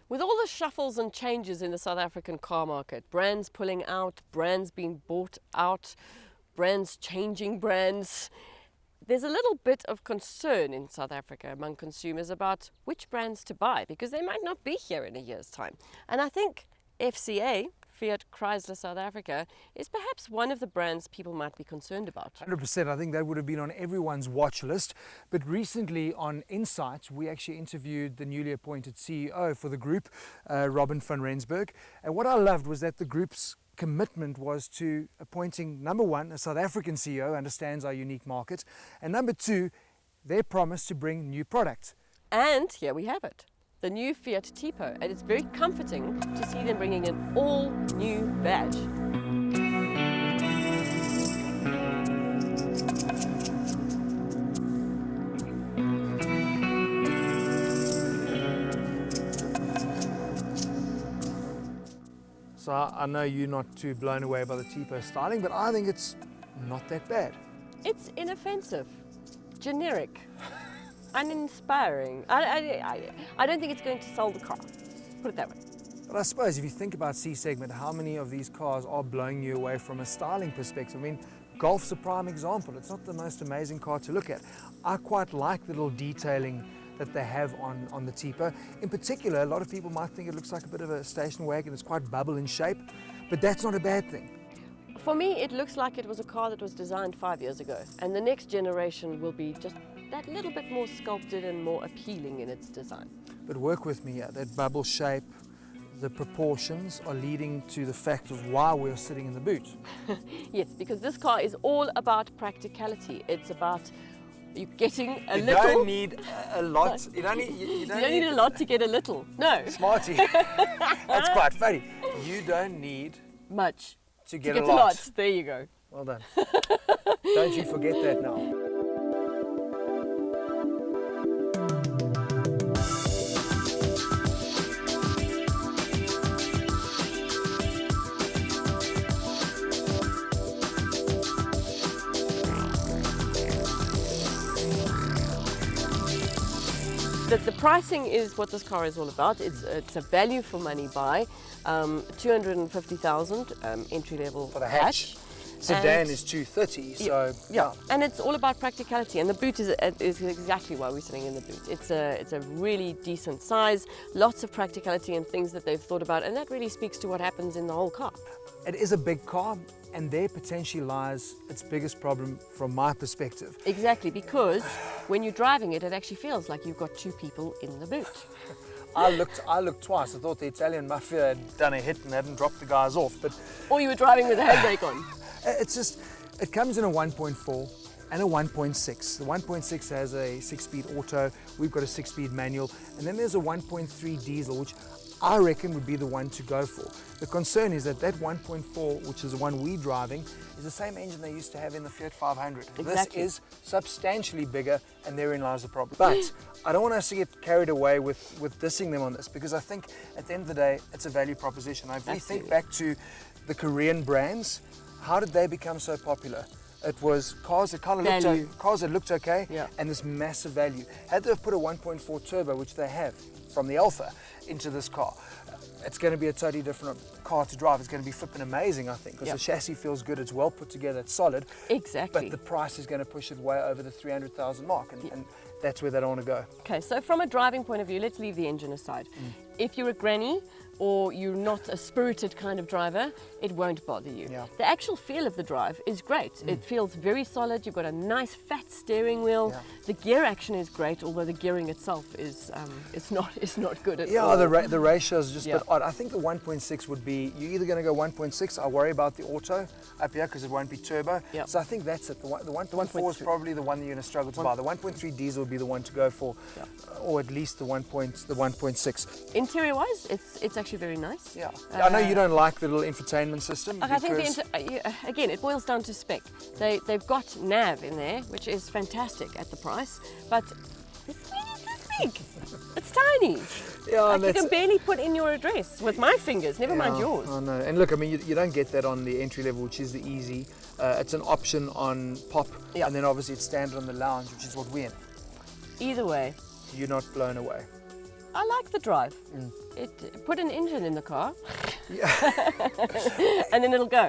With all the shuffles and changes in the South African car market, brands pulling out, brands being bought out, brands changing brands, there's a little bit of concern in South Africa among consumers about which brands to buy because they might not be here in a year's time. And I think FCA, Fiat Chrysler South Africa, is perhaps one of the brands people might be concerned about. 100%. I think that would have been on everyone's watch list. But recently on Insights, we actually interviewed the newly appointed CEO for the group, Robin van Rensburg. And what I loved was that the group's commitment was to appointing, number one, a South African CEO who understands our unique market, and number two, their promise to bring new products. And here we have it. The new Fiat Tipo, and it's very comforting to see them bringing an all-new badge. So I know you're not too blown away by the Tipo styling, but I think it's not that bad. It's inoffensive, generic, uninspiring. I don't think it's going to sell the car, put it that way. But I suppose if you think about C-segment, how many of these cars are blowing you away from a styling perspective? I mean, Golf's a prime example. It's not the most amazing car to look at. I quite like the little detailing that they have on the Tipo. In particular, a lot of people might think it looks like a bit of a station wagon. It's quite bubble in shape, but that's not a bad thing. For me, it looks like it was a car that was designed 5 years ago, and the next generation will be just that little bit more sculpted and more appealing in its design. But work with me here, that bubble shape, the proportions are leading to the fact of why we're sitting in the boot. Yes, because this car is all about practicality. It's about you getting a you little. You don't need a lot. No. You don't need a lot to get a little. No. Smarty. That's quite funny. You don't need much to get a lot. There you go. Well done. Don't you forget that now. The pricing is what this car is all about. It's a value for money buy, 250,000 entry level for the hatch. Sedan is 230, so yeah. And it's all about practicality, and the boot is exactly why we're sitting in the boot. It's a really decent size, lots of practicality and things that they've thought about, and that really speaks to what happens in the whole car. It is a big car, and there potentially lies its biggest problem from my perspective. Exactly, because when you're driving it, it actually feels like you've got two people in the boot. I looked twice. I thought the Italian mafia had done a hit and hadn't dropped the guys off, but or you were driving with a handbrake on. It comes in a 1.4 and a 1.6. The 1.6 has a 6-speed auto. We've got a 6-speed manual, and then there's a 1.3 diesel, which I reckon would be the one to go for. The concern is that 1.4, which is the one we're driving, is the same engine they used to have in the Fiat 500. Exactly. This is substantially bigger, and therein lies the problem. But I don't want us to get carried away with dissing them on this, because I think at the end of the day, it's a value proposition. If we think back to the Korean brands, how did they become so popular? It was cars that looked okay, and this massive value. Had they have put a 1.4 turbo, which they have from the Alpha, into this car, it's going to be a totally different car to drive. It's going to be flipping amazing, I think, because the chassis feels good, it's well put together, it's solid. Exactly. But the price is going to push it way over the 300,000 mark, and that's where they don't want to go. Okay, so from a driving point of view, let's leave the engine aside. If you're a granny, or you're not a spirited kind of driver, it won't bother you. Yeah. The actual feel of the drive is great. It feels very solid. You've got a nice fat steering wheel. Yeah. The gear action is great, although the gearing itself is it's not good at all. Yeah, the ratio is just a bit odd. I think the 1.6 would be, you're either going to go 1.6, I worry about the auto up here because it won't be turbo. Yep. So I think that's it. The 1.4 is probably the one that you're going to struggle to buy. The 1.3 diesel would be the one to go for, or at least the 1.6. Interior wise, it's actually very nice. Yeah. I know you don't like the little infotainment system. I think again, it boils down to spec. They've got nav in there, which is fantastic at the price, but it's this big. It's tiny. Yeah, like you can barely put in your address with my fingers, never mind yours. I know. And look, I mean, you don't get that on the entry level, which is the easy. It's an option on Pop, and then obviously it's standard on the Lounge, which is what we're in. Either way, you're not blown away. I like the drive. Put an engine in the car, Yeah. and then it'll go.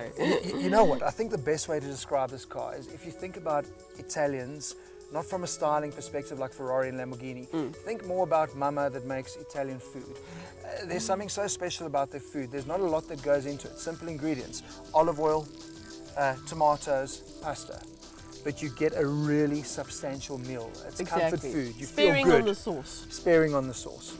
You know what? I think the best way to describe this car is if you think about Italians, not from a styling perspective like Ferrari and Lamborghini. Think more about mama that makes Italian food. There's something so special about their food. There's not a lot that goes into it. Simple ingredients: olive oil, tomatoes, pasta. But you get a really substantial meal. It's comfort food. You Sparing feel good. on the sauce. Sparing on the sauce.